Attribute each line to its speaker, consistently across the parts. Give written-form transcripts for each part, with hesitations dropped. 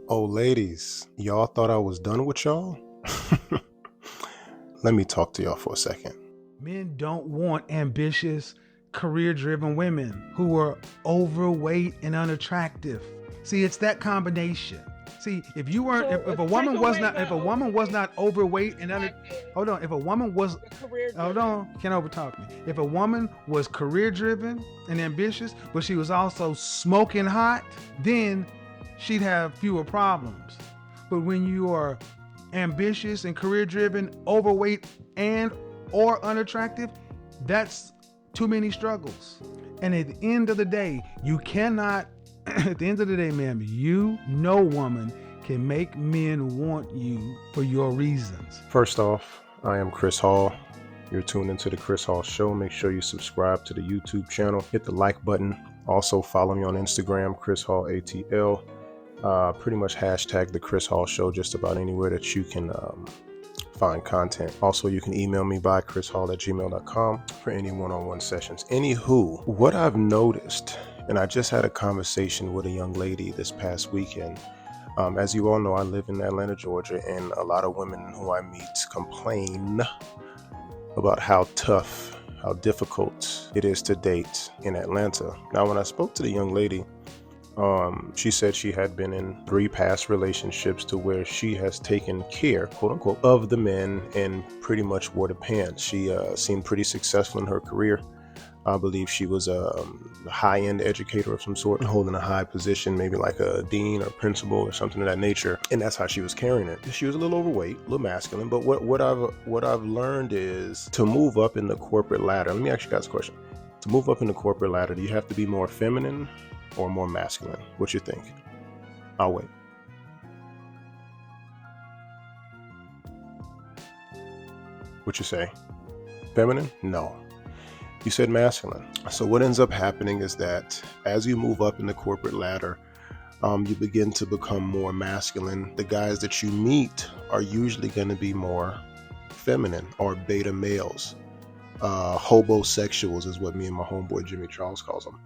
Speaker 1: Oh, ladies, y'all thought I was done with y'all? Let me talk to y'all for a second.
Speaker 2: Men don't want ambitious, career driven women who are overweight and unattractive. See, it's that combination. See, if you weren't,
Speaker 3: So
Speaker 2: if a
Speaker 3: take
Speaker 2: woman was
Speaker 3: away
Speaker 2: not, if
Speaker 3: the
Speaker 2: a woman was
Speaker 3: overweight
Speaker 2: not overweight and
Speaker 3: attractive,
Speaker 2: hold on, if a woman was,
Speaker 3: the career
Speaker 2: hold
Speaker 3: driven.
Speaker 2: on, can't overtalk me. If a woman was career driven and ambitious, but she was also smoking hot, then she'd have fewer problems. But when you are ambitious and career driven, overweight and or unattractive, that's too many struggles. And at the end of the day, you cannot at the end of the day, ma'am, no woman can make men want you for your reasons.
Speaker 1: First off, I am Chris Hall. You're tuned into the Chris Hall Show. Make sure you subscribe to the YouTube channel. Hit the like button. Also follow me on Instagram, Chris Hall ATL. Pretty much hashtag the Chris Hall Show just about anywhere that you can find content. Also, you can email me by chrishall@gmail.com for any one-on-one sessions. Anywho, what I've noticed, and I just had a conversation with a young lady this past weekend. As you all know, I live in Atlanta, Georgia, and a lot of women who I meet complain about how tough, how difficult it is to date in Atlanta. Now, when I spoke to the young lady, she said she had been in 3 past relationships to where she has taken care, quote unquote, of the men and pretty much wore the pants. She seemed pretty successful in her career. I believe she was a high-end educator of some sort, holding a high position, maybe like a dean or principal or something of that nature. And that's how she was carrying it. She was a little overweight, a little masculine. But what I've learned is to move up in the corporate ladder. Let me ask you guys a question. To move up in the corporate ladder, do you have to be more feminine or more masculine? What you think? I'll wait. What you say? Feminine? No. You said masculine. So what ends up happening is that as you move up in the corporate ladder, you begin to become more masculine. The guys that you meet are usually going to be more feminine or beta males. Hobosexuals is what me and my homeboy Jimmy Charles calls them.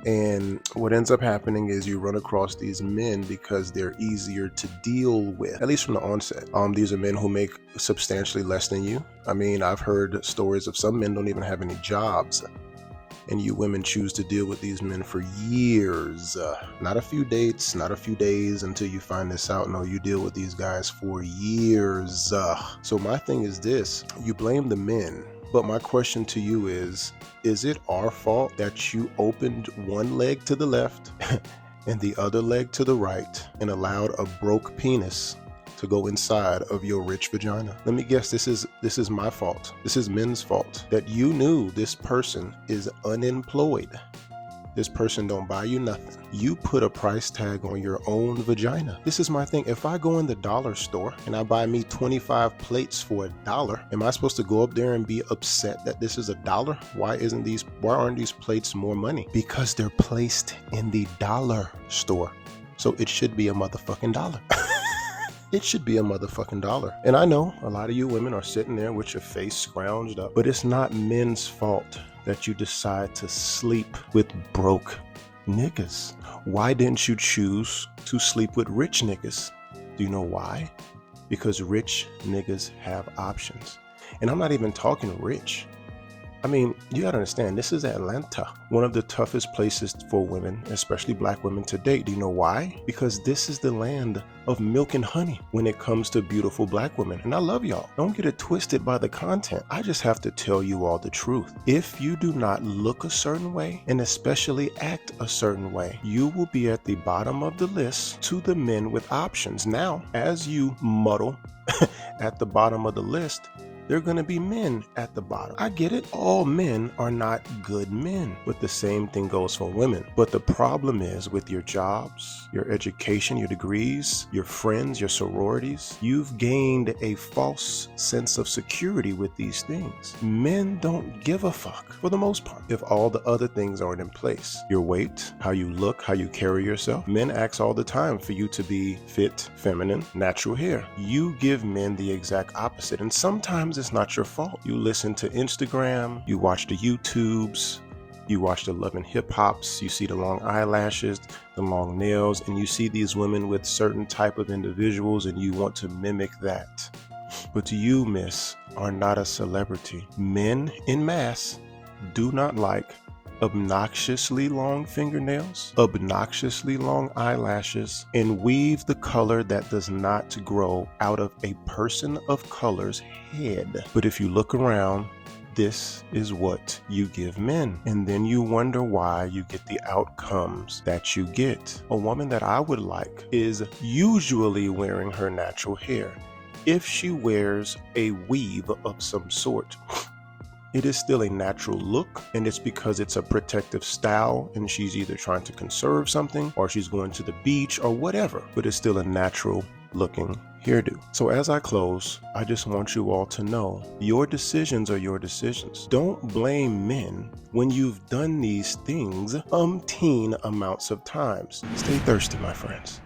Speaker 1: And what ends up happening is you run across these men because they're easier to deal with, at least from the onset. These are men who make substantially less than you. I mean, I've heard stories of some men don't even have any jobs, and you women choose to deal with these men for years. Not a few dates, not a few days until you find this out. No, you deal with these guys for years. So my thing is this: you blame the men. But my question to you is it our fault that you opened one leg to the left and the other leg to the right and allowed a broke penis to go inside of your rich vagina? Let me guess, this is my fault. This is men's fault that you knew this person is unemployed. This person don't buy you nothing. You put a price tag on your own vagina. This is my thing. If I go in the dollar store and I buy me 25 plates for $1, am I supposed to go up there and be upset that this is $1? Why aren't these plates more money? Because they're placed in the dollar store. So it should be a motherfucking dollar. It should be a motherfucking dollar. And I know a lot of you women are sitting there with your face scrounged up, but it's not men's fault that you decide to sleep with broke niggas. Why didn't you choose to sleep with rich niggas? Do you know why? Because rich niggas have options. And I'm not even talking rich. I mean, you gotta understand, this is Atlanta, one of the toughest places for women, especially black women, to date. Do you know why? Because this is the land of milk and honey when it comes to beautiful black women. And I love y'all. Don't get it twisted by the content. I just have to tell you all the truth. If you do not look a certain way, and especially act a certain way, you will be at the bottom of the list to the men with options. Now, as you muddle at the bottom of the list, there are going to be men at the bottom. I get it. All men are not good men, but the same thing goes for women. But the problem is with your jobs, your education, your degrees, your friends, your sororities, you've gained a false sense of security with these things. Men don't give a fuck for the most part if all the other things aren't in place. Your weight, how you look, how you carry yourself. Men ask all the time for you to be fit, feminine, natural hair. You give men the exact opposite, and sometimes it's not your fault. You listen to Instagram, you watch the YouTubes, You watch the Love and Hip Hops, you see the long eyelashes, the long nails, and you see these women with certain type of individuals and you want to mimic that. But you, miss, are not a celebrity. Men en masse do not like obnoxiously long fingernails, obnoxiously long eyelashes, and weave the color that does not grow out of a person of color's head. But if you look around, this is what you give men. And then you wonder why you get the outcomes that you get. A woman that I would like is usually wearing her natural hair. If she wears a weave of some sort, it is still a natural look, and it's because it's a protective style and she's either trying to conserve something or she's going to the beach or whatever, but it's still a natural looking hairdo. So as I close, I just want you all to know your decisions are your decisions. Don't blame men when you've done these things umpteen amounts of times. Stay thirsty, my friends.